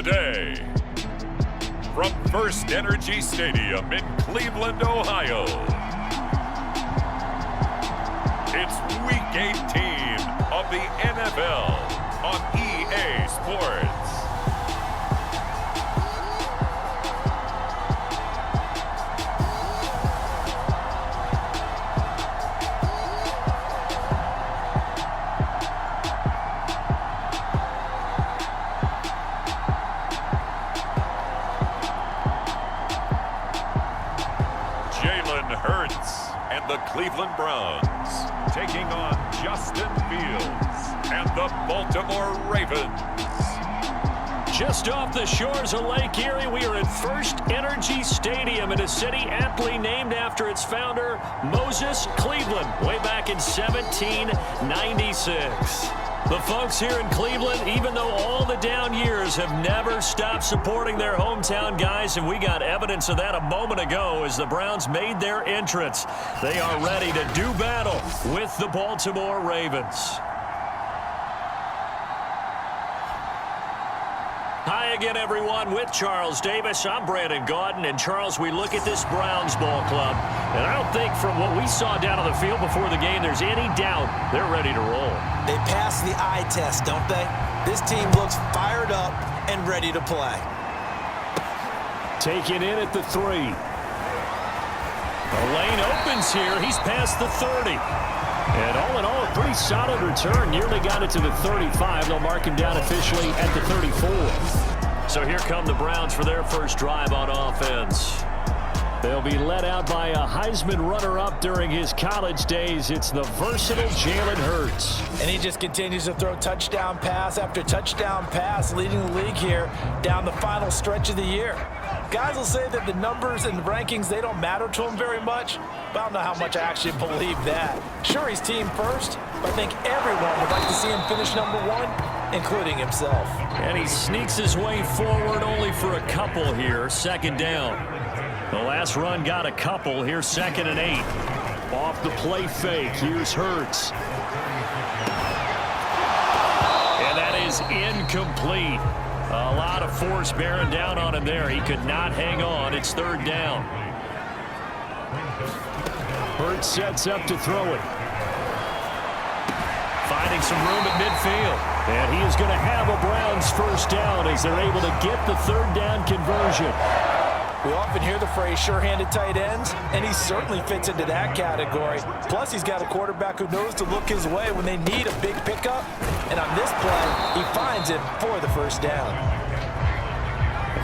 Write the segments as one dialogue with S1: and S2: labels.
S1: today. From First Energy Stadium in Cleveland, Ohio, it's Week 18 of the NFL on EA Sports. Jalen Hurts and the Cleveland Browns taking on Justin Fields and the Baltimore Ravens.
S2: Just off the shores of Lake Erie, we are at First Energy Stadium in a city aptly named after its founder, Moses Cleveland, way back in 1796. The folks here in Cleveland, even though all the down years, have never stopped supporting their hometown guys, and we got evidence of that a moment ago as the Browns made their entrance. They are ready to do battle with the Baltimore Ravens. Hi again, everyone. With Charles Davis, I'm Brandon Gaudin. And, Charles, we look at this Browns ball club, and I don't think from what we saw down on the field before the game there's any doubt they're ready to roll.
S3: They passed the eye test, don't they? This team looks fired up and ready to play.
S2: Taken in at the 3. The lane opens here. He's past the 30. And all in all, a pretty solid return. Nearly got it to the 35. They'll mark him down officially at the 34. So here come the Browns for their first drive on offense. They'll be led out by a Heisman runner-up during his college days. It's the versatile Jalen Hurts.
S3: And he just continues to throw touchdown pass after touchdown pass, leading the league here down the final stretch of the year. Guys will say that the numbers and the rankings, they don't matter to him very much, but I don't know how much I actually believe that. Sure, he's team first, but I think everyone would like to see him finish number 1, including himself.
S2: And he sneaks his way forward only for a couple here, second down. The last run got a couple. Here's 2nd and 8. Off the play fake. Here's Hurts. And that is incomplete. A lot of force bearing down on him there. He could not hang on. It's 3rd down. Hurts sets up to throw it. Finding some room at midfield. And he is going to have a Browns first down as they're able to get the 3rd down conversion.
S3: We often hear the phrase sure-handed tight ends, and he certainly fits into that category. Plus, he's got a quarterback who knows to look his way when they need a big pickup. And on this play, he finds it for the first down.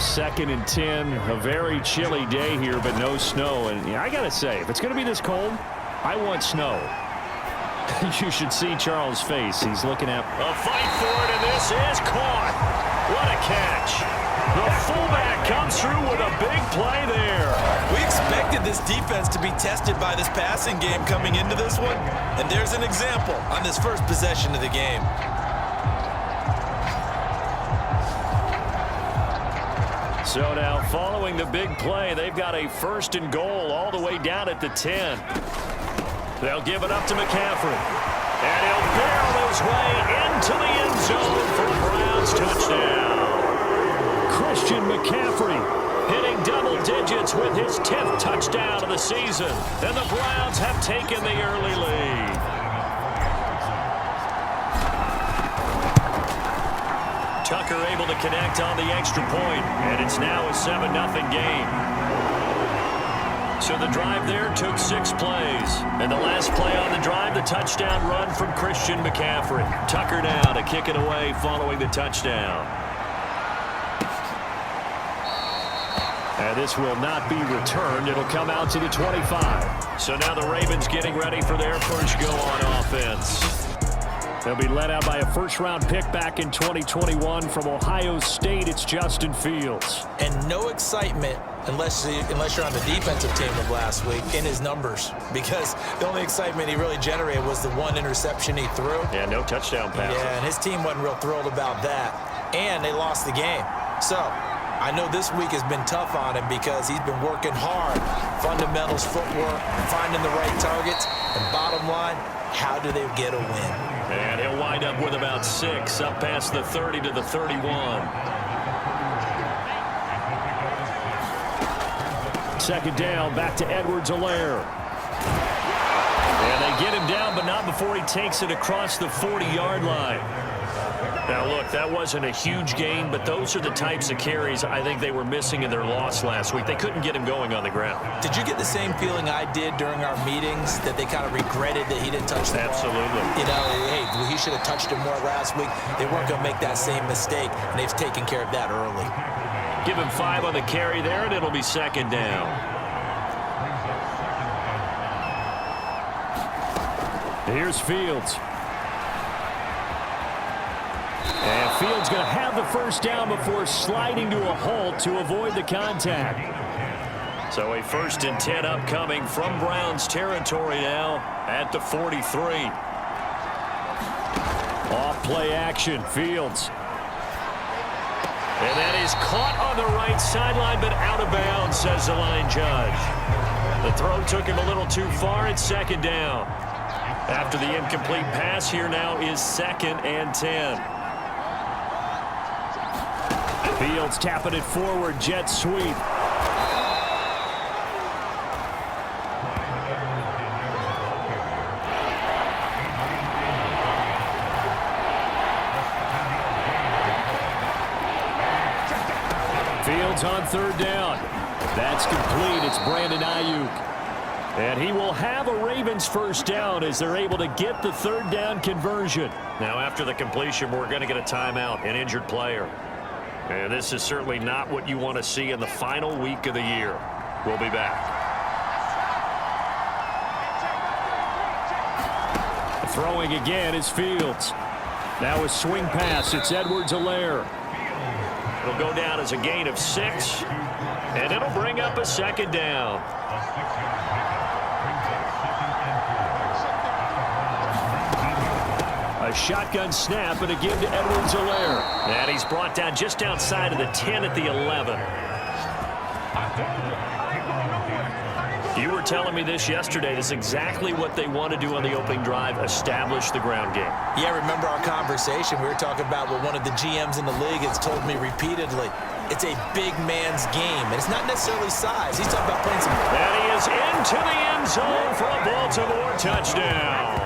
S2: 2nd and 10, a very chilly day here, but no snow. And I got to say, if it's going to be this cold, I want snow. You should see Charles' face. He's looking at a fight for it, and this is caught. What a catch. The fullback comes through with a big play there.
S4: We expected this defense to be tested by this passing game coming into this one, and there's an example on this first possession of the game.
S2: So now, following the big play, they've got a 1st and goal all the way down at the 10. They'll give it up to McCaffrey. And he'll barrel his way into the end zone for a Browns touchdown. Christian McCaffrey hitting double digits with his 10th touchdown of the season. And the Browns have taken the early lead. Tucker able to connect on the extra point, and it's now a 7-0 game. So the drive there took 6 plays. And the last play on the drive, the touchdown run from Christian McCaffrey. Tucker now to kick it away following the touchdown. And this will not be returned. It'll come out to the 25. So now the Ravens getting ready for their first go on offense. They'll be led out by a first-round pick back in 2021 from Ohio State. It's Justin Fields.
S3: And no excitement unless you're on the defensive team of last week in his numbers, because the only excitement he really generated was the 1 interception he threw.
S2: Yeah, no touchdown passes.
S3: Yeah, and his team wasn't real thrilled about that. And they lost the game. So I know this week has been tough on him because he's been working hard. Fundamentals, footwork, finding the right targets. And bottom line, how do they get a win?
S2: And he'll wind up with about 6 up past the 30 to the 31. second down. Back to Edwards-Helaire. And they get him down, but not before he takes it across the 40-yard line. Now, look, that wasn't a huge gain, but those are the types of carries I think they were missing in their loss last week. They couldn't get him going on the ground.
S3: Did you get the same feeling I did during our meetings, that they kind of regretted that he didn't touch the ball?
S2: Absolutely.
S3: You know, hey, he should have touched him more last week. They weren't going to make that same mistake, and they've taken care of that early.
S2: Give him 5 on the carry there, and it'll be second down. Here's Fields. And Fields going to have the first down before sliding to a halt to avoid the contact. So a 1st and 10 upcoming from Browns territory now at the 43. Off play action, Fields. And that is caught on the right sideline, but out of bounds, says the line judge. The throw took him a little too far. It's second down. After the incomplete pass, here now is 2nd and 10. Fields tapping it forward, jet sweep. Fields on 3rd down. That's complete. It's Brandon Ayuk. And he will have a Ravens first down as they're able to get the 3rd down conversion. Now, after the completion, we're going to get a timeout, an injured player. And this is certainly not what you want to see in the final week of the year. We'll be back. Throwing again is Fields. Now a swing pass. It's Edwards-Helaire. It'll go down as a gain of 6. And it'll bring up a 2nd down. A shotgun snap and a give to Edwards-Helaire. And he's brought down just outside of the 10 at the 11. You were telling me this yesterday. This is exactly what they want to do on the opening drive, establish the ground game.
S3: Yeah, remember our conversation? We were talking about what one of the GMs in the league has told me repeatedly. It's a big man's game, and it's not necessarily size. He's talking about playing some...
S2: And he is into the end zone for a Baltimore touchdown.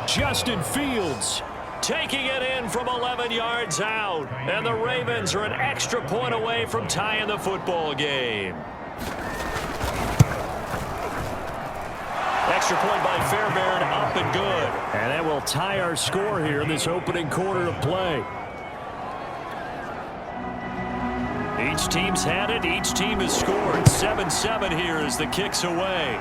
S2: Justin Fields taking it in from 11 yards out. And the Ravens are an extra point away from tying the football game. Extra point by Fairbairn, up and good. And that will tie our score here in this opening quarter of play. Each team's had it. Each team has scored. 7-7 here as the kick's away.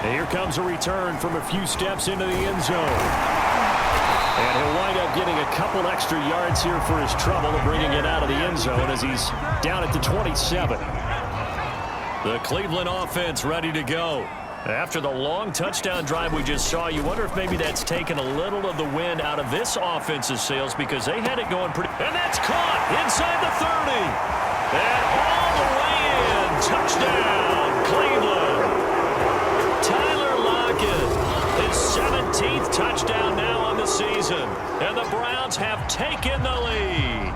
S2: And here comes a return from a few steps into the end zone. And he'll wind up getting a couple extra yards here for his trouble and bringing it out of the end zone as he's down at the 27. The Cleveland offense ready to go. After the long touchdown drive we just saw, you wonder if maybe that's taken a little of the wind out of this offense's sails because they had it going pretty... And that's caught inside the 30. And all the way in. Touchdown, Cleveland. Tyler Lockett, his 17th touchdown now on the season. And the Browns have taken the lead.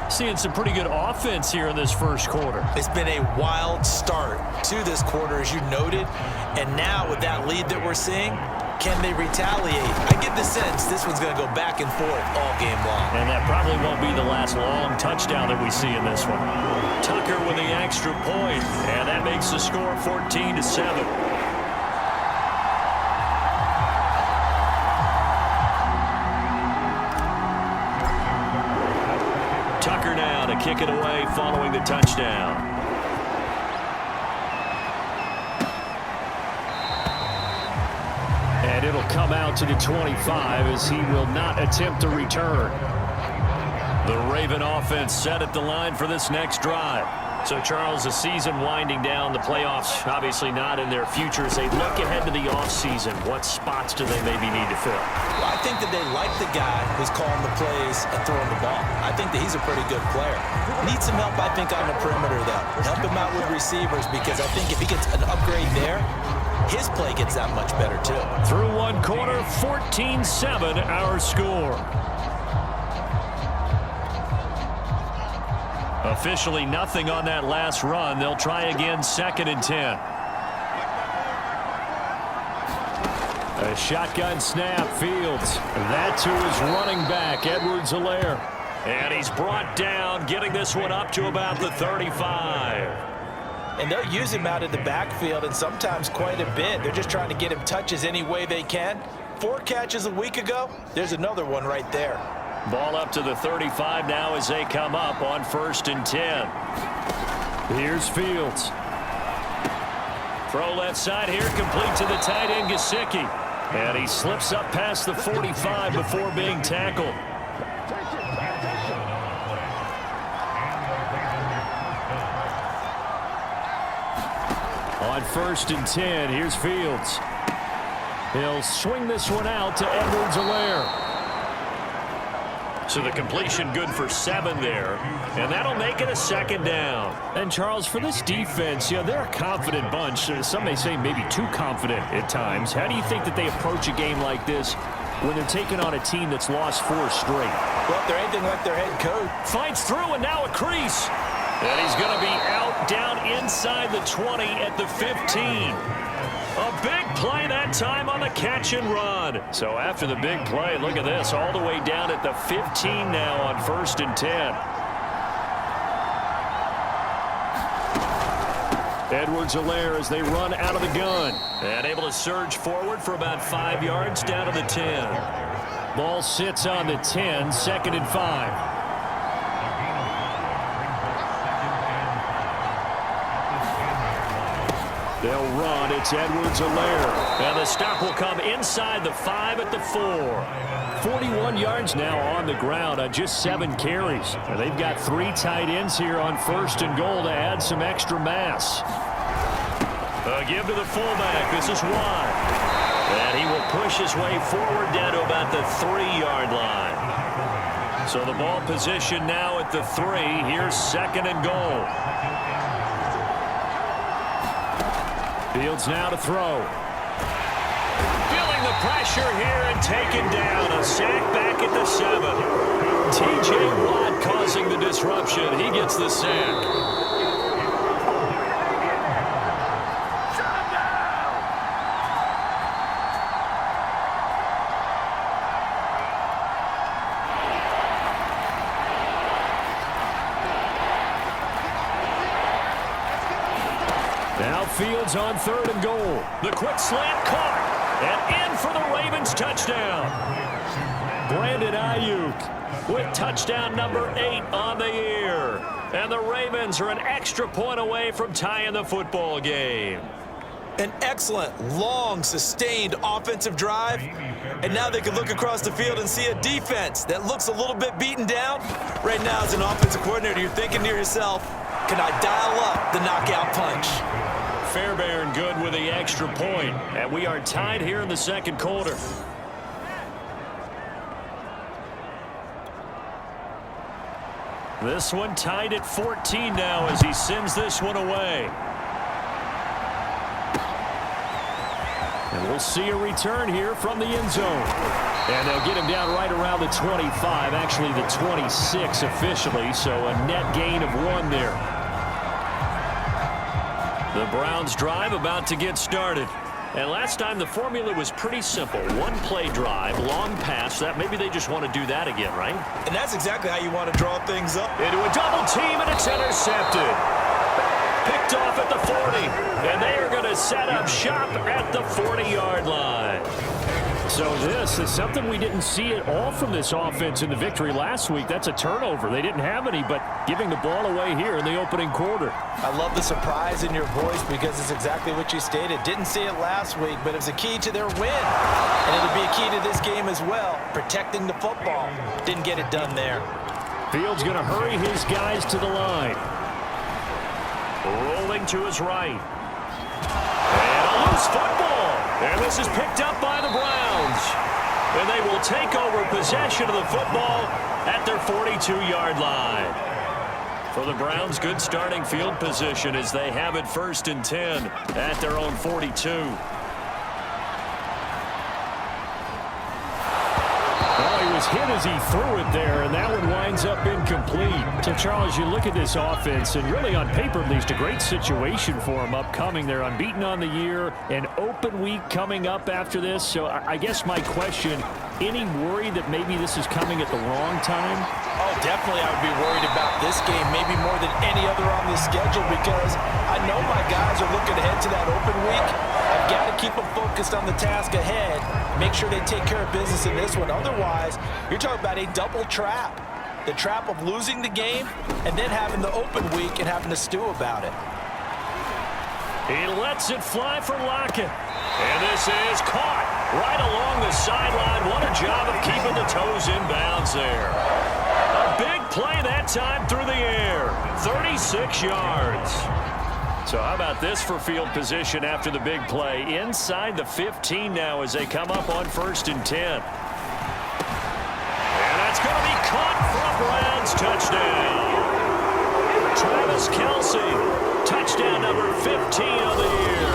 S2: Seeing some pretty good offense here in this first quarter.
S3: It's been a wild start to this quarter, as you noted. And now with that lead that we're seeing, can they retaliate? I get the sense this one's going to go back and forth all game long.
S2: And that probably won't be the last long touchdown that we see in this one. Tucker with the extra point, and that makes the score 14-7. Tucker now to kick it away following the touchdown. And it'll come out to the 25 as he will not attempt to return. The Raven offense set at the line for this next drive. So, Charles, the season winding down, the playoffs obviously not in their future. As they look ahead to the offseason, what spots do they maybe need to fill?
S3: Well, I think that they like the guy who's calling the plays and throwing the ball. I think that he's a pretty good player. Needs some help, I think, on the perimeter, though. Help him out with receivers because I think if he gets an upgrade there, his play gets that much better, too.
S2: Through one quarter, 14-7 our score. Officially nothing on that last run. They'll try again, 2nd and 10. A shotgun snap, Fields. That to his running back, Edwards-Helaire. And he's brought down, getting this one up to about the 35.
S3: And they'll use him out in the backfield, and sometimes quite a bit. They're just trying to get him touches any way they can. 4 catches a week ago. There's another one right there.
S2: Ball up to the 35 now as they come up on 1st and 10. Here's Fields. Throw left side here, complete to the tight end, Gesicki. And he slips up past the 45 before being tackled. On 1st and 10, here's Fields. He'll swing this one out to Edwards-Helaire. So the completion good for 7 there, and that'll make it a 2nd down. And Charles, for this defense, they're a confident bunch. Some may say maybe too confident at times. How do you think that they approach a game like this when they're taking on a team that's lost 4 straight?
S3: Well, if they're anything like their head coach.
S2: Finds through, and now a crease. And he's going to be out down inside the 20 at the 15. A big play that time on the catch and run. So after the big play, look at this, all the way down at the 15 now on 1st and 10. Edwards-Helaire as they run out of the gun. And able to surge forward for about 5 yards down to the 10. Ball sits on the 10, 2nd and 5. They'll run. It's Edwards-Helaire. And the stop will come inside the 5 at the 4. 41 yards now on the ground on just 7 carries. And they've got 3 tight ends here on 1st and goal to add some extra mass. A give to the fullback. This is Watt. And he will push his way forward down to about the 3-yard line. So the ball position now at the 3. Here's 2nd and goal. Fields now to throw. Feeling the pressure here and taken down. A sack back at the 7. T.J. Watt causing the disruption. He gets the sack. Now Fields on 3rd and goal. The quick slant caught. And in for the Ravens touchdown. Brandon Ayuk with touchdown number 8 on the year. And the Ravens are an extra point away from tying the football game.
S4: An excellent, long, sustained offensive drive. And now they can look across the field and see a defense that looks a little bit beaten down. Right now, as an offensive coordinator, you're thinking to yourself, can I dial up the knockout punch?
S2: Fairbairn good with the extra point. And we are tied here in the 2nd quarter. This one tied at 14 now as he sends this one away. And we'll see a return here from the end zone. And they'll get him down right around the 25, actually the 26 officially, so a net gain of 1 there. The Browns drive about to get started. And last time the formula was pretty simple. 1-play drive, long pass. That maybe they just want to do that again, right?
S4: And that's exactly how you want to draw things up.
S2: Into a double team, and it's intercepted. Picked off at the 40. And they are going to set up shop at the 40-yard line. So this is something we didn't see at all from this offense in the victory last week. That's a turnover. They didn't have any, but giving the ball away here in the opening quarter.
S3: I love the surprise in your voice because it's exactly what you stated. Didn't see it last week, but it was a key to their win. And it'll be a key to this game as well, protecting the football. Didn't get it done there.
S2: Fields going to hurry his guys to the line. Rolling to his right. And a loose football. And this is picked up by the Browns. And they will take over possession of the football at their 42-yard line. For the Browns, good starting field position as they have it 1st and 10 at their own 42. Well, he was was hit as he threw it there, and that one winds up incomplete. So, Charles, you look at this offense, and really on paper at least, a great situation for them upcoming. They're unbeaten on the year, an open week coming up after this. So I guess my question, any worry that maybe this is coming at the wrong time?
S3: Oh, definitely I would be worried about this game, maybe more than any other on the schedule, because I know my guys are looking ahead to that open week. I've got to keep them focused on the task ahead, make sure they take care of business in this one. Otherwise, you're talking about a double trap. The trap of losing the game and then having the open week and having to stew about it.
S2: He lets it fly for Lockett. And this is caught right along the sideline. What a job of keeping the toes in bounds there. A big play that time through the air. 36 yards. So how about this for field position after the big play? Inside the 15 now as they come up on 1st and 10. And that's going to be caught for a Browns touchdown. Travis Kelce, touchdown number 15 on the year.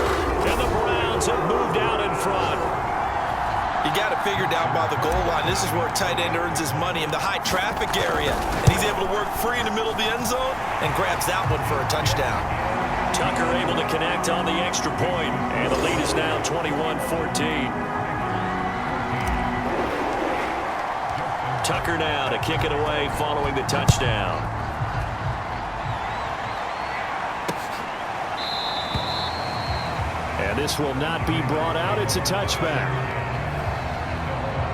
S2: And the Browns have moved out in front.
S4: You got it figured out by the goal line. This is where a tight end earns his money in the high traffic area. And he's able to work free in the middle of the end zone and grabs that one for a touchdown.
S2: Tucker able to connect on the extra point, and the lead is now 21-14. Tucker now to kick it away following the touchdown. And this will not be brought out. It's a touchback.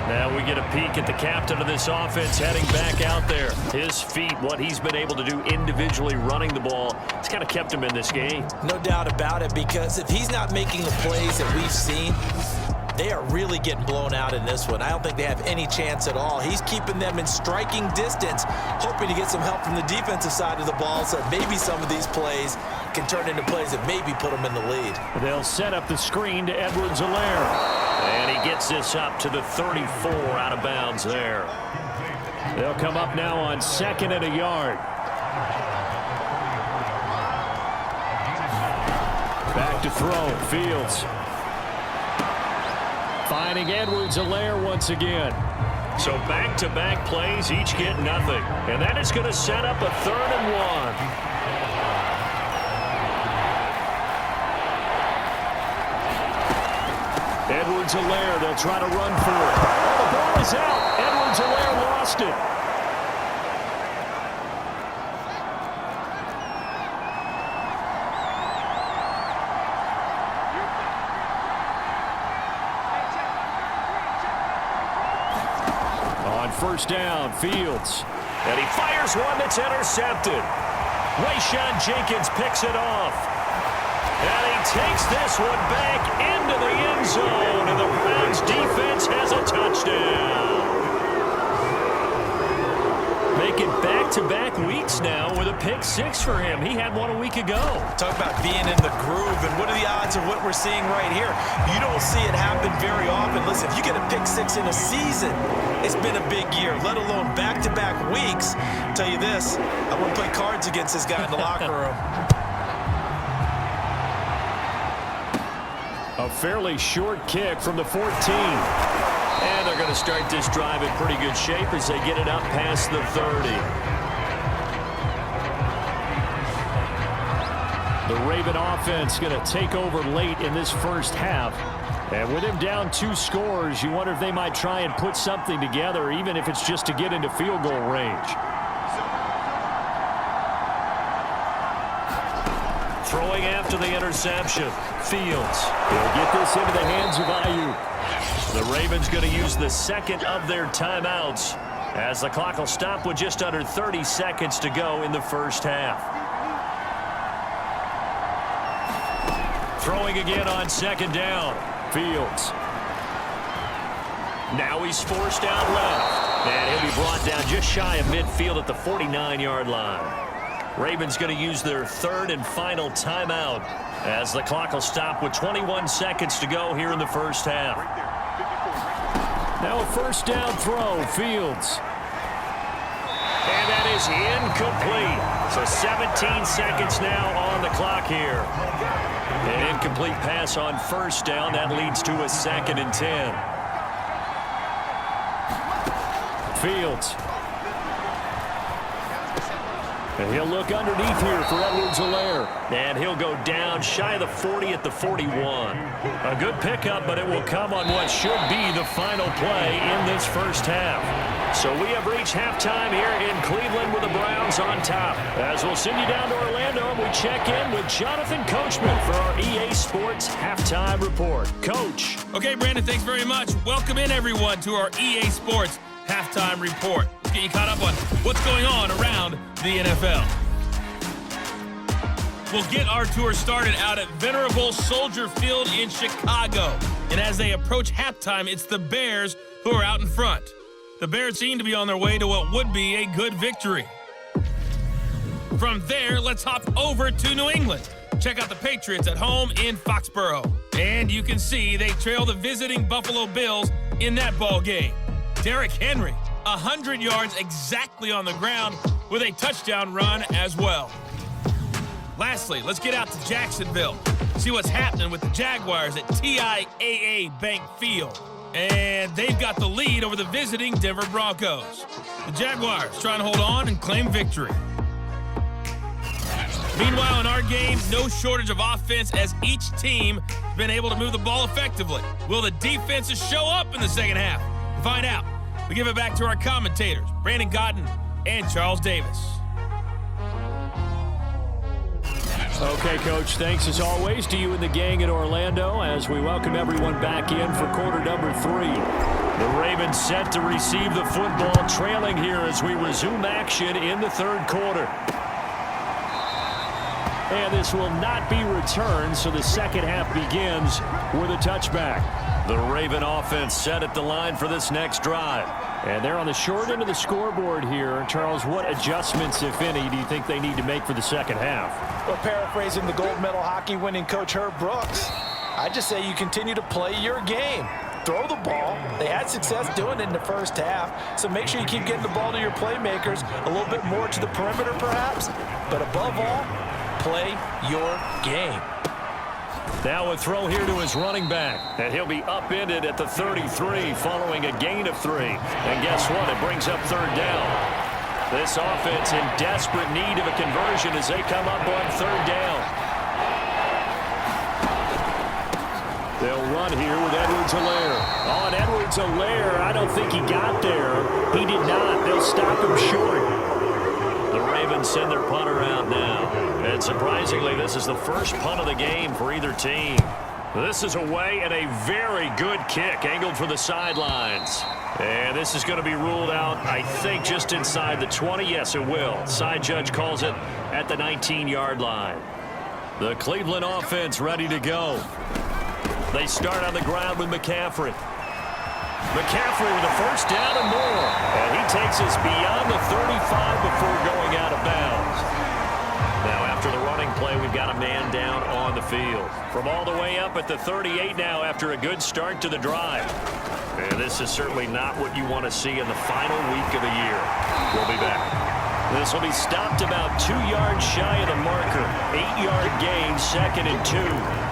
S2: Now we get a peek at the captain of this offense heading back out there. His feet, what he's been able to do individually running the ball, it's kind of kept him in this game.
S3: No doubt about it, because if he's not making the plays that we've seen, they are really getting blown out in this one. I don't think they have any chance at all. He's keeping them in striking distance, hoping to get some help from the defensive side of the ball so that maybe some of these plays can turn into plays that maybe put them in the lead.
S2: They'll set up the screen to Edwards-Helaire. And he gets this up to the 34 out of bounds there. They'll come up now on 2nd and a yard. Back to throw, Fields. Finding Edwards-Helaire once again. So back-to-back plays, each get nothing. And that is going to set up a 3rd and 1. Edwards-Helaire, they'll try to run for it. Oh, the ball is out. Edwards-Helaire lost it. On 1st down, Fields. And he fires one that's intercepted. Rayshawn Jenkins picks it off. And he takes this one back into the end zone, and the Browns defense has a touchdown. Making back-to-back weeks now with a pick 6 for him. He had one a week ago.
S3: Talk about being in the groove, and what are the odds of what we're seeing right here? You don't see it happen very often. Listen, if you get a pick 6 in a season, it's been a big year, let alone back-to-back weeks. I'll tell you this, I wouldn't play cards against this guy in the locker room.
S2: A fairly short kick from the 14. And they're going to start this drive in pretty good shape as they get it up past the 30. The Raven offense going to take over late in this first half. And with him down 2 scores, you wonder if they might try and put something together, even if it's just to get into field goal range. Throwing after the interception. Fields. He'll get this into the hands of Ayuk. The Ravens going to use the 2nd of their timeouts as the clock will stop with just under 30 seconds to go in the first half. Throwing again on 2nd down. Fields. Now he's forced out left. And he'll be brought down just shy of midfield at the 49-yard line. Ravens going to use their 3rd and final timeout as the clock will stop with 21 seconds to go here in the first half. Now a 1st down throw, Fields. And that is incomplete. So 17 seconds now on the clock here. An incomplete pass on 1st down. That leads to a 2nd and 10. Fields. And he'll look underneath here for Edwards-Helaire. And he'll go down shy of the 40 at the 41. A good pickup, but it will come on what should be the final play in this first half. So we have reached halftime here in Cleveland with the Browns on top. As we'll send you down to Orlando, and we check in with Jonathan Coachman for our EA Sports Halftime Report. Coach.
S5: Okay, Brandon, thanks very much. Welcome in, everyone, to our EA Sports Halftime Report. Let's get you caught up on what's going on around the NFL. We'll get our tour started out at Venerable Soldier Field in Chicago. And as they approach halftime, it's the Bears who are out in front. The Bears seem to be on their way to what would be a good victory. From there, let's hop over to New England. Check out the Patriots at home in Foxborough. And you can see they trail the visiting Buffalo Bills in that ball game. Derrick Henry, 100 yards exactly on the ground with a touchdown run as well. Lastly, let's get out to Jacksonville. See what's happening with the Jaguars at TIAA Bank Field. And they've got the lead over the visiting Denver Broncos. The Jaguars trying to hold on and claim victory. Meanwhile, in our game, no shortage of offense as each team has been able to move the ball effectively. Will the defenses show up in the second half? To find out, we give it back to our commentators, Brandon Gaudin and Charles Davis.
S2: Okay, Coach, thanks as always to you and the gang in Orlando as we welcome everyone back in for quarter number 3. The Ravens set to receive the football, trailing here as we resume action in the third quarter. And this will not be returned, so the second half begins with a touchback. The Raven offense set at the line for this next drive. And they're on the short end of the scoreboard here. Charles, what adjustments, if any, do you think they need to make for the second half?
S3: Well, paraphrasing the gold medal hockey winning coach Herb Brooks, I just say you continue to play your game. Throw the ball. They had success doing it in the first half, so make sure you keep getting the ball to your playmakers, a little bit more to the perimeter perhaps, but above all, play your game.
S2: Now a throw here to his running back, and he'll be upended at the 33 following a gain of 3. And guess what? It brings up third down. This offense in desperate need of a conversion as they come up on third down. They'll run here with Edwards-Helaire. On Edwards-Helaire, I don't think he got there. He did not. They'll stop him short. The Ravens send their punter out now. And surprisingly, this is the first punt of the game for either team. This is away and a very good kick angled for the sidelines. And this is going to be ruled out, I think, just inside the 20. Yes, it will. Side judge calls it at the 19-yard line. The Cleveland offense ready to go. They start on the ground with McCaffrey. McCaffrey with a first down and more. And he takes us beyond the 35 before going out of bounds. Now after the running play, we've got a man down on the field. From all the way up at the 38 now after a good start to the drive. And this is certainly not what you want to see in the final week of the year. We'll be back. This will be stopped about 2 yards shy of the marker. 8-yard gain, 2nd and 2.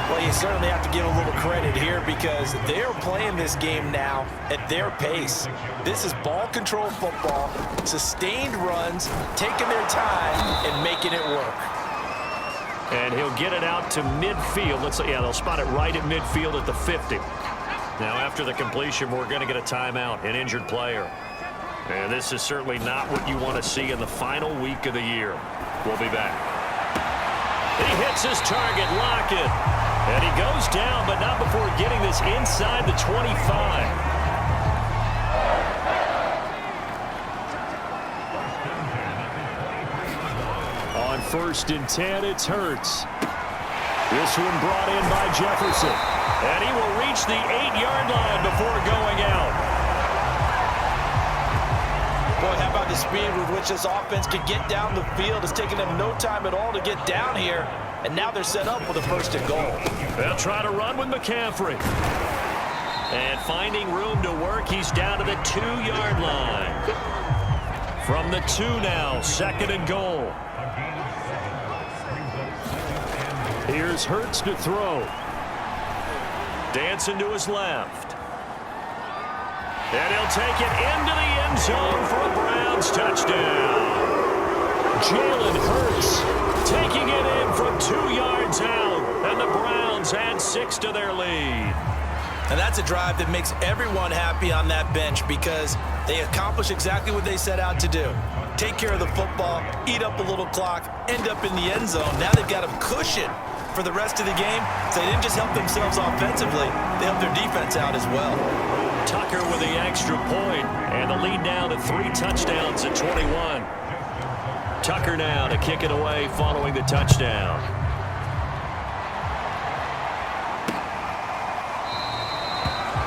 S3: Well, you certainly have to give a little credit here because they're playing this game now at their pace. This is ball control football, sustained runs, taking their time and making it work.
S2: And he'll get it out to midfield. They'll spot it right at midfield at the 50. Now after the completion, we're going to get a timeout, an injured player. And this is certainly not what you want to see in the final week of the year. We'll be back. He hits his target, Lockett. And he goes down, but not before getting this inside the 25. On 1st and 10, it's Hurts. This one brought in by Jefferson. And he will reach the 8-yard line before going out.
S3: Boy, how about the speed with which this offense can get down the field? It's taking them no time at all to get down here. And now they're set up with a 1st and goal.
S2: They'll try to run with McCaffrey. And finding room to work, he's down to the 2-yard line. From the 2 now, 2nd and goal. Here's Hurts to throw. Dancing to his left. And he'll take it into the end zone for a Browns touchdown. Jalen Hurts taking it in from 2 yards out, and the Browns add 6 to their lead.
S3: And that's a drive that makes everyone happy on that bench because they accomplish exactly what they set out to do. Take care of the football, eat up a little clock, end up in the end zone. Now they've got a cushion for the rest of the game, so they didn't just help themselves offensively, they helped their defense out as well.
S2: Tucker with the extra point, and the lead down to 3 touchdowns at 21. Tucker now to kick it away following the touchdown.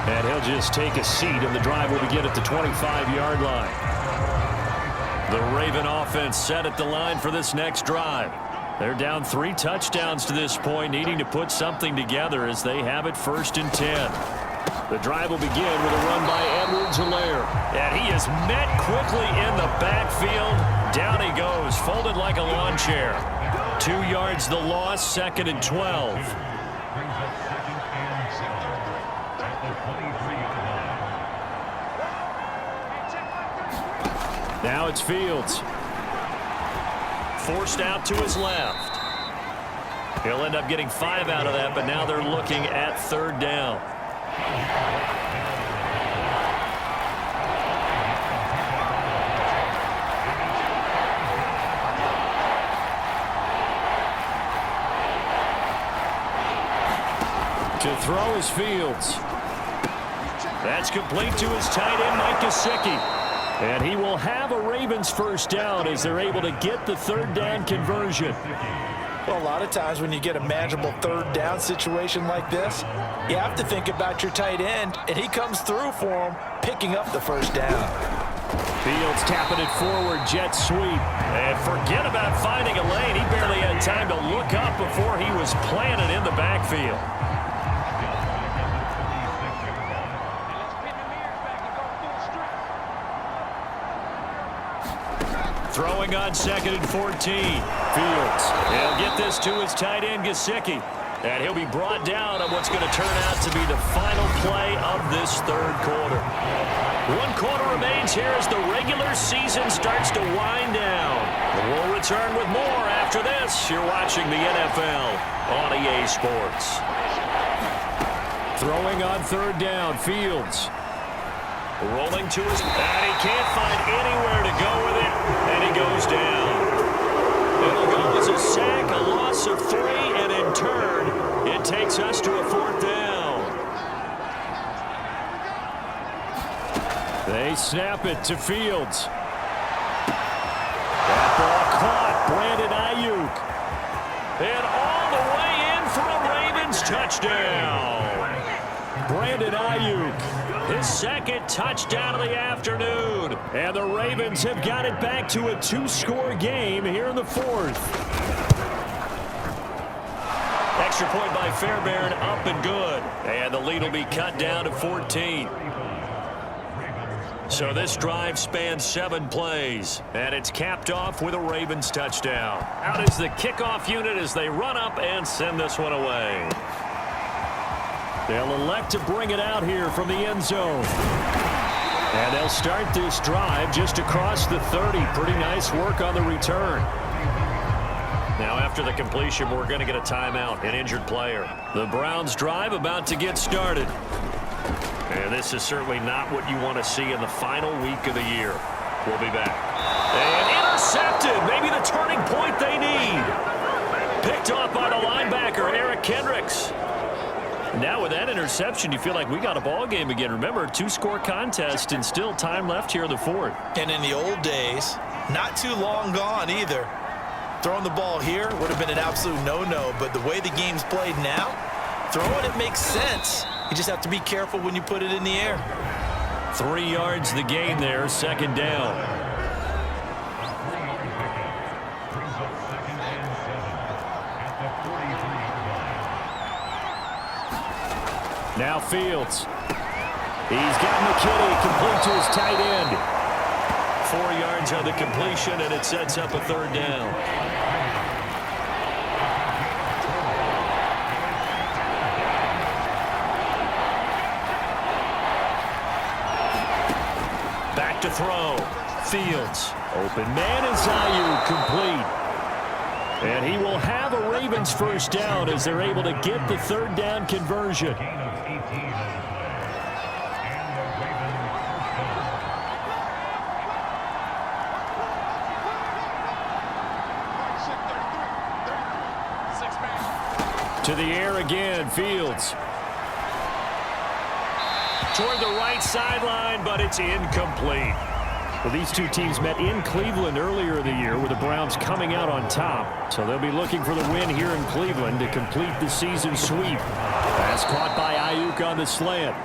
S2: And he'll just take a seat, and the drive will begin at the 25-yard line. The Raven offense set at the line for this next drive. They're down 3 touchdowns to this point, needing to put something together as they have it 1st and 10. The drive will begin with a run by Edwards-Helaire. And he is met quickly in the backfield. Down he goes, folded like a lawn chair. 2 yards the loss, 2nd and 12. Now it's Fields. Forced out to his left. He'll end up getting 5 out of that, but now they're looking at 3rd down. To throw is Fields. That's complete to his tight end, Mike Gesicki. And he will have a Ravens 1st down as they're able to get the 3rd down conversion.
S3: Well, a lot of times when you get a manageable 3rd down situation like this, you have to think about your tight end, and he comes through for him, picking up the 1st down.
S2: Fields tapping it forward, jet sweep. And forget about finding a lane. He barely had time to look up before he was planted in the backfield. Throwing on 2nd and 14. Fields. He'll get this to his tight end, Gesicki. And he'll be brought down on what's going to turn out to be the final play of this 3rd quarter. 1 quarter remains here as the regular season starts to wind down. We'll return with more after this. You're watching the NFL on EA Sports. Throwing on 3rd down, Fields. Rolling to his, and he can't find anywhere to go with it, and he goes down. It'll go as a sack, a loss of 3, and in turn, it takes us to a 4th down. They snap it to Fields. That ball caught, Brandon Ayuk. And all the way in for a Ravens touchdown. Brandon Ayuk. His 2nd touchdown of the afternoon. And the Ravens have got it back to a 2-score game here in the 4th. Extra point by Fairbairn, up and good. And the lead will be cut down to 14. So this drive spans 7 plays. And it's capped off with a Ravens touchdown. Out is the kickoff unit as they run up and send this one away. They'll elect to bring it out here from the end zone. And they'll start this drive just across the 30. Pretty nice work on the return. Now after the completion, we're going to get a timeout, an injured player. The Browns drive about to get started. And this is certainly not what you want to see in the final week of the year. We'll be back. And intercepted. Maybe the turning point they need. Picked off by the linebacker, Eric Kendricks. Now with that interception, you feel like we got a ball game again. Remember, 2-score contest and still time left here in the 4th.
S3: And in the old days, not too long gone either. Throwing the ball here would have been an absolute no-no, but the way the game's played now, throwing it makes sense. You just have to be careful when you put it in the air.
S2: 3 yards the gain there, 2nd down. Now Fields. He's got McKinney complete to his tight end. 4 yards on the completion, and it sets up a 3rd down. throw. Fields. Open man is Ayuk, complete. And he will have a Ravens first down as they're able to get the third down conversion. To the air again, Fields. Toward the right sideline, but it's incomplete. Well, these two teams met in Cleveland earlier in the year with the Browns coming out on top. So they'll be looking for the win here in Cleveland to complete the season sweep. Pass caught by Ayuk on the slant.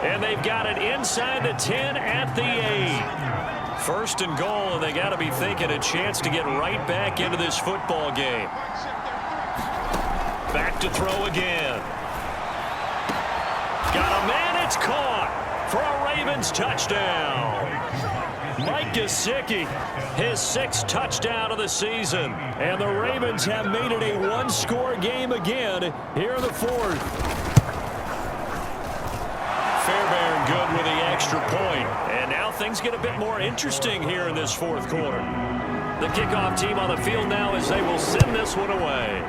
S2: And they've got it inside the 10 at the 8. First and goal, and they got to be thinking a chance to get right back into this football game. Back to throw again. Got a man, it's caught for a Ravens touchdown. Mike Gesicki, his 6th touchdown of the season. And the Ravens have made it a one-score game again here in the 4th. Fairbairn good with the extra point. And now things get a bit more interesting here in this 4th quarter. The kickoff team on the field now as they will send this one away.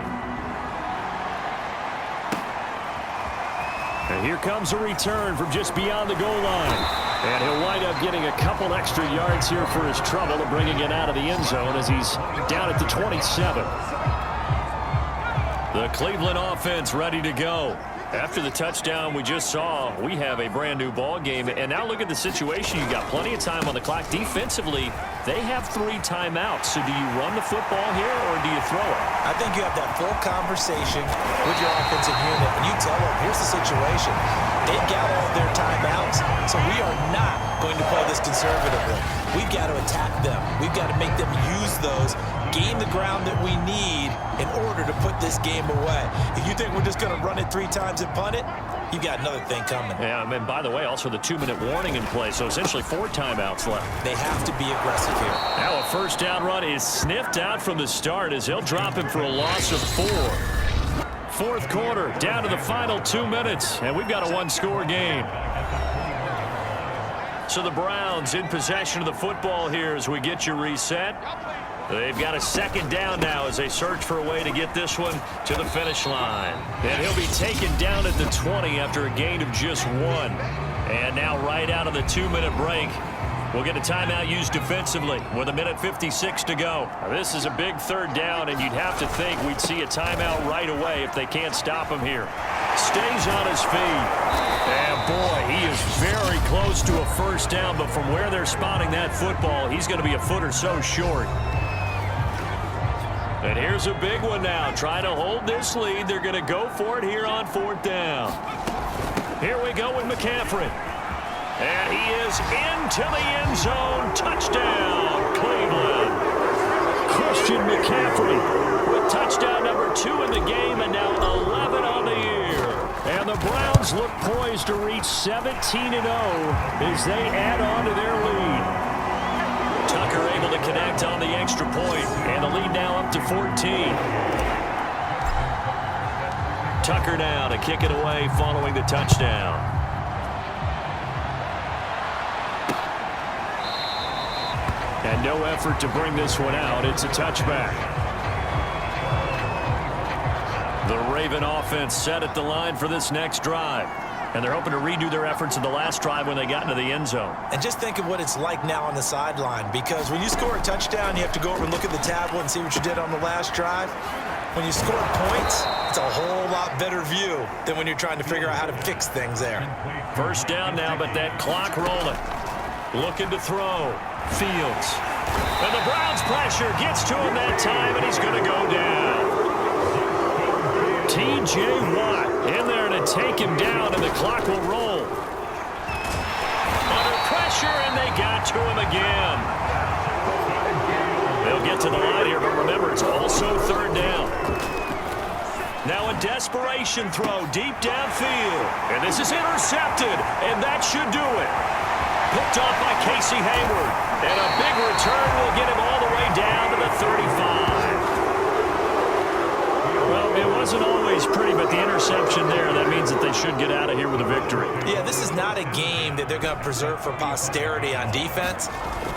S2: And here comes a return from just beyond the goal line. And he'll wind up getting a couple extra yards here for his trouble and bringing it out of the end zone as he's down at the 27. The Cleveland offense ready to go. After the touchdown we just saw, we have a brand new ball game. And now look at the situation. You got plenty of time on the clock. Defensively, they have 3 timeouts. So do you run the football here or do you throw it?
S3: I think you have that full conversation with your offensive unit, and you tell them, here's the situation. They've got all their timeouts, so we are not going to play this conservatively. We've got to attack them. We've got to make them use those, gain the ground that we need in order to put this game away. If you think we're just going to run it 3 times and punt it, you've got another thing coming.
S2: Yeah, and by the way, also the 2-minute warning in play, so essentially 4 timeouts left.
S3: They have to be aggressive here.
S2: Now a first down run is sniffed out from the start as he'll drop him for a loss of 4. 4th quarter, down to the final 2 minutes, and we've got a one-score game. So the Browns in possession of the football here as we get you reset. They've got a 2nd down now as they search for a way to get this one to the finish line. And he'll be taken down at the 20 after a gain of just 1. And now right out of the 2-minute break, we'll get a timeout used defensively with 1:56 to go. Now, this is a big 3rd down, and you'd have to think we'd see a timeout right away if they can't stop him here. Stays on his feet. And boy, he is very close to a first down, but from where they're spotting that football, he's going to be a foot or so short. And here's a big one now. Trying to hold this lead. They're going to go for it here on 4th down. Here we go with McCaffrey. And he is into the end zone. Touchdown, Cleveland. Christian McCaffrey with touchdown number 2 in the game and now 11 on the year. And the Browns look poised to reach 17-0 as they add on to their lead. Tucker able to connect on the extra point, and the lead now up to 14. Tucker now to kick it away following the touchdown. And no effort to bring this one out. It's a touchback. The Raven offense set at the line for this next drive. And they're hoping to redo their efforts in the last drive when they got into the end zone.
S3: And just think of what it's like now on the sideline, because when you score a touchdown, you have to go over and look at the tablet and see what you did on the last drive. When you score points, it's a whole lot better view than when you're trying to figure out how to fix things there.
S2: First down now, but that clock rolling. Looking to throw. Fields. And the Browns pressure gets to him that time, and he's going to go down. T.J. Watt in there to take him down, and the clock will roll. Under pressure, and they got to him again. They'll get to the line here, but remember, it's also 3rd down. Now a desperation throw deep downfield. And this is intercepted, and that should do it. Picked off by Casey Hayward. And a big return will get him all the way down to the 35. Well, it wasn't always pretty, but the interception there, that means that they should get out of here with a victory.
S4: Yeah, this is not a game that they're going to preserve for posterity on defense,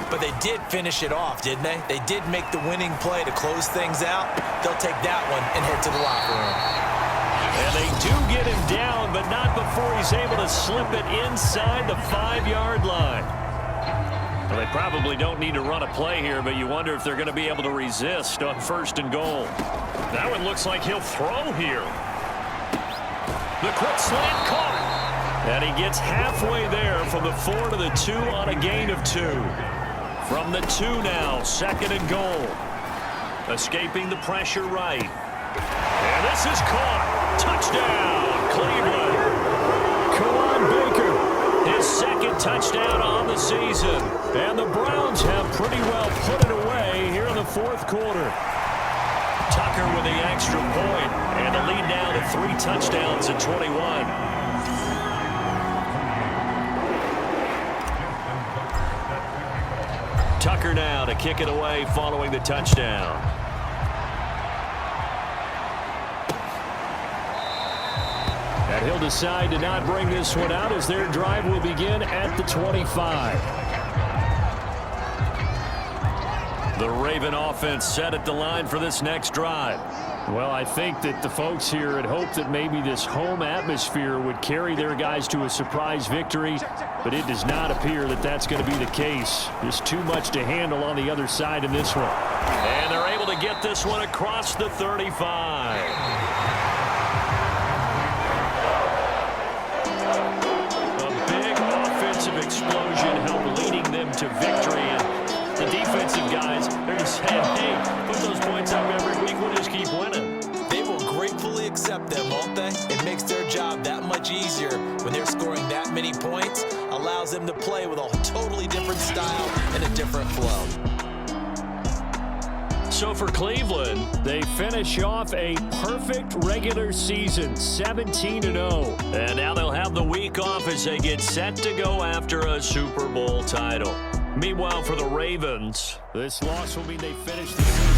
S4: but they did finish it off, didn't they? They did make the winning play to close things out. They'll take that one and head to the locker room.
S2: And they do get him down, but not before he's able to slip it inside the 5-yard line. Well, they probably don't need to run a play here, but you wonder if they're going to be able to resist on 1st and goal. That one looks like he'll throw here. The quick slant caught. And he gets halfway there from the 4 to the 2 on a gain of 2. From the 2 now, 2nd and goal. Escaping the pressure right. And this is caught. Touchdown, Cleveland. Kawan Baker, his 2nd touchdown on the season. And the Browns have pretty well put it away here in the 4th quarter. Tucker with the extra point, and the lead now to 3 touchdowns at 21. Tucker now to kick it away following the touchdown. And he'll decide to not bring this one out as their drive will begin at the 25. The Raven offense set at the line for this next drive. Well, I think that the folks here had hoped that maybe this home atmosphere would carry their guys to a surprise victory, but it does not appear that that's going to be the case. There's too much to handle on the other side in this one. And they're able to get this one across the 35. Explosion helped leading them to victory, and the defensive guys, they're just saying, hey, put those points up every week, we'll just keep winning.
S4: They will gratefully accept them, won't they? It makes their job that much easier when they're scoring that many points, allows them to play with a totally different style and a different flow.
S2: So for Cleveland, they finish off a perfect regular season, 17-0. And now they'll have the week off as they get set to go after a Super Bowl title. Meanwhile, for the Ravens, this loss will mean they finish the season